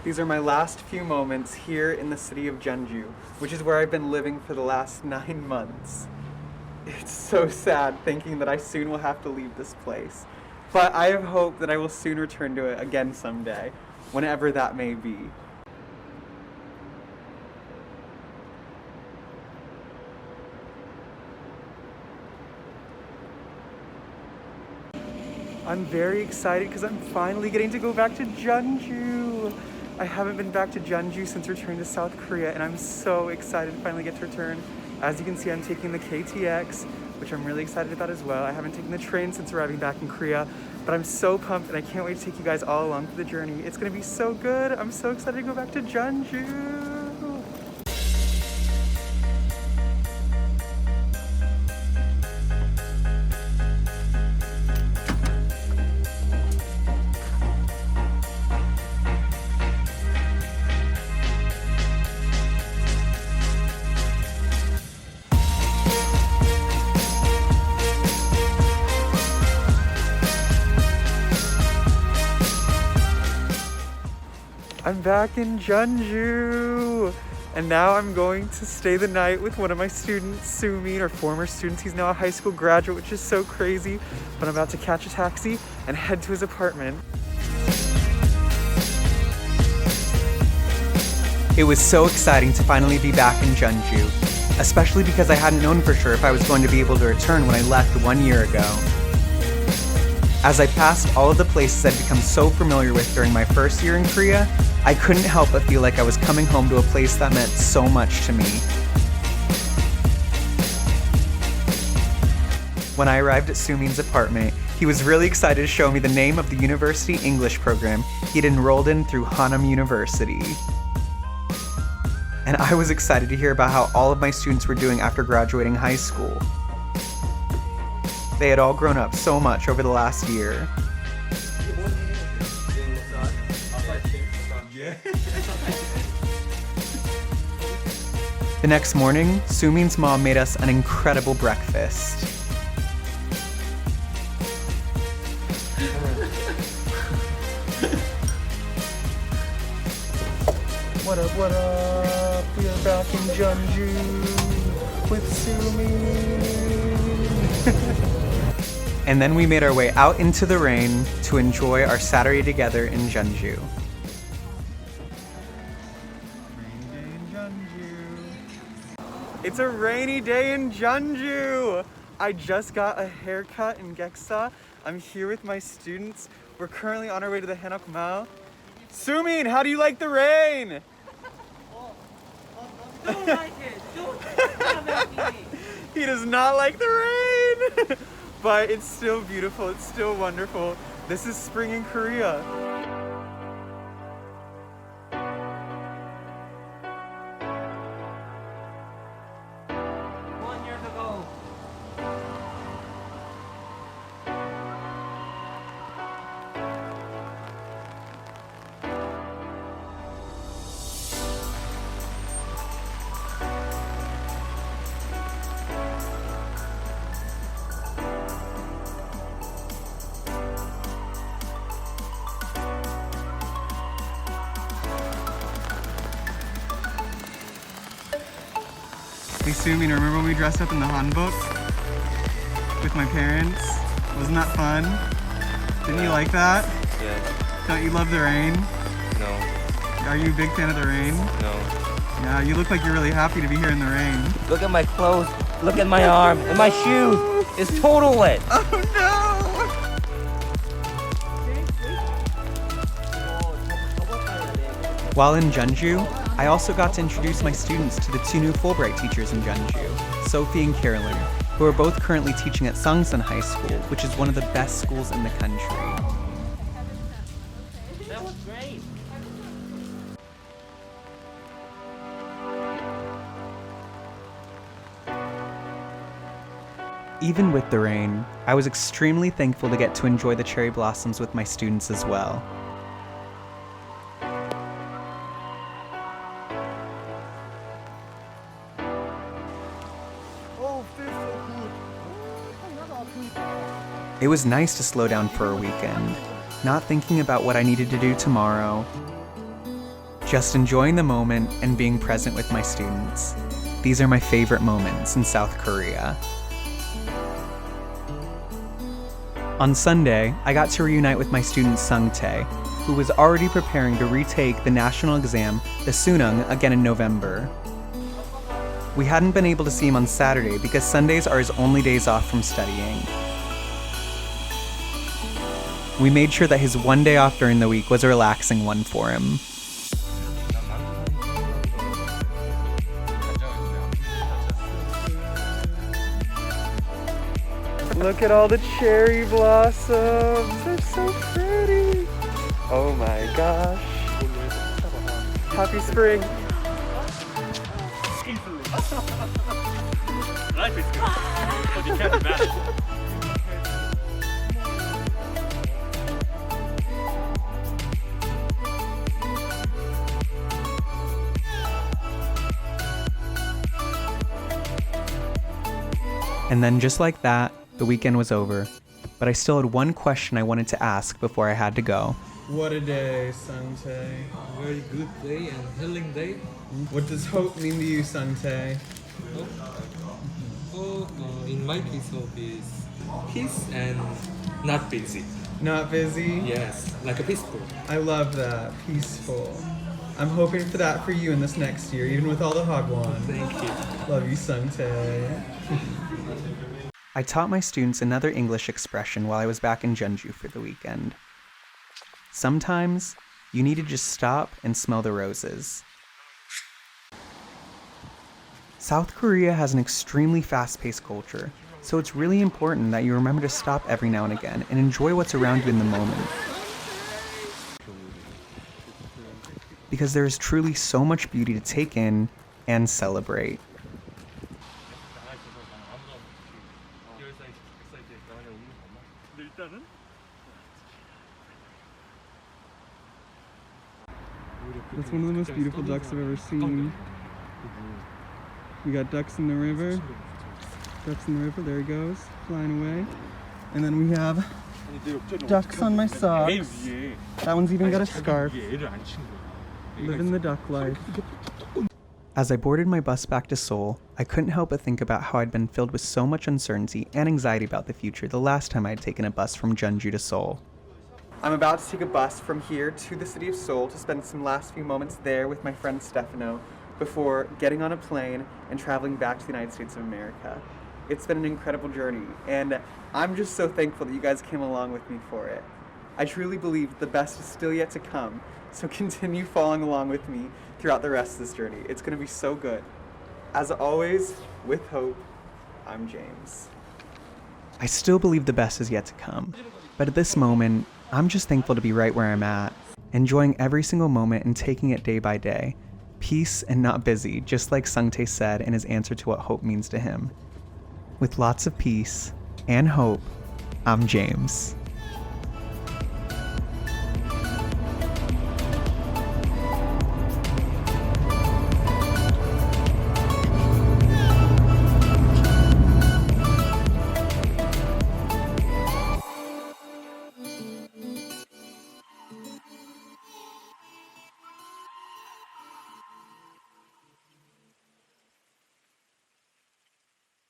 These are my last few moments here in the city of Jeonju, which is where I've been living for the last 9 months. It's so sad thinking that I soon will have to leave this place. But I have hope that I will soon return to it again someday, whenever that may be. I'm very excited because I'm finally getting to go back to Jeonju. I haven't been back to Jeonju since returning to South Korea, and I'm so excited to finally get to return. As you can see, I'm taking the KTX, which I'm really excited about as well. I haven't taken the train since arriving back in Korea, but I'm so pumped and I can't wait to take you guys all along for the journey. It's gonna be so good. I'm so excited to go back to Jeonju. I'm back in Jeonju, and now I'm going to stay the night with one of my students, Sumin, or former students. He's now a high school graduate, which is so crazy, but I'm about to catch a taxi and head to his apartment. It was so exciting to finally be back in Jeonju, especially because I hadn't known for sure if I was going to be able to return when I left 1 year ago. As I passed all of the places I'd become so familiar with during my first year in Korea, I couldn't help but feel like I was coming home to a place that meant so much to me. When I arrived at Sumin's apartment, he was really excited to show me the name of the university English program he'd enrolled in through Hanam University. And I was excited to hear about how all of my students were doing after graduating high school. They had all grown up so much over the last year. The next morning, Sumin's mom made us an incredible breakfast. What up, what up? We are back in Jeonju with Sumin. And then we made our way out into the rain to enjoy our Saturday together in Jeonju. It's a rainy day in Jeonju! I just got a haircut in Geksa. I'm here with my students. We're currently on our way to the Hanok Mall. Sumin, how do you like the rain? Don't like it. Don't come at me. He does not like the rain! But it's still beautiful, it's still wonderful. This is spring in Korea. 1 year ago. Hey Sumin, remember when we dressed up in the hanbok with my parents? Wasn't that fun? Didn't you like that? Yeah. Don't you love the rain? No. Are you a big fan of the rain? No. Yeah, you look like you're really happy to be here in the rain. Look at my clothes. Look at my arm and my shoes. It's total wet. Oh no! While in Jeonju, I also got to introduce my students to the 2 new Fulbright teachers in Jeonju, Sophie and Carolyn, who are both currently teaching at Sangsun High School, which is one of the best schools in the country. That was great. Even with the rain, I was extremely thankful to get to enjoy the cherry blossoms with my students as well. It was nice to slow down for a weekend, not thinking about what I needed to do tomorrow. just enjoying the moment and being present with my students. These are my favorite moments in South Korea. On Sunday, I got to reunite with my student Sung-tae, who was already preparing to retake the national exam, the Sunung, again in November. We hadn't been able to see him on Saturday because Sundays are his only days off from studying. We made sure that his one day off during the week was a relaxing one for him. Look at all the cherry blossoms. They're so pretty. Oh my gosh. Happy spring. Life is good, but you can't be mad. And then just like that, the weekend was over. But I still had one question I wanted to ask before I had to go. What a day, Sung-tae. Very good day and healing day. What does hope mean to you, Sung-tae? Hope, in my case, hope is peace and not busy. Not busy? Yes, like a peaceful. I love that. Peaceful. I'm hoping for that for you in this next year, even with all the hagwon. Thank you. Love you, Sung-tae. I taught my students another English expression while I was back in Jeonju for the weekend. Sometimes, you need to just stop and smell the roses. South Korea has an extremely fast-paced culture, so it's really important that you remember to stop every now and again and enjoy what's around you in the moment. Because there is truly so much beauty to take in and celebrate. That's one of the most beautiful ducks I've ever seen. We got ducks in the river. Ducks in the river, there he goes, flying away. And then we have ducks on my socks. That one's even got a scarf. Living the duck life. As I boarded my bus back to Seoul, I couldn't help but think about how I'd been filled with so much uncertainty and anxiety about the future the last time I had taken a bus from Jeonju to Seoul. I'm about to take a bus from here to the city of Seoul to spend some last few moments there with my friend Stefano before getting on a plane and traveling back to the United States of America. It's been an incredible journey, and I'm just so thankful that you guys came along with me for it. I truly believe the best is still yet to come, so continue following along with me throughout the rest of this journey. It's going to be so good. As always, with hope, I'm James. I still believe the best is yet to come, but at this moment, I'm just thankful to be right where I'm at, enjoying every single moment and taking it day by day. Peace and not busy, just like Sung-tae said in his answer to what hope means to him. With lots of peace and hope, I'm James.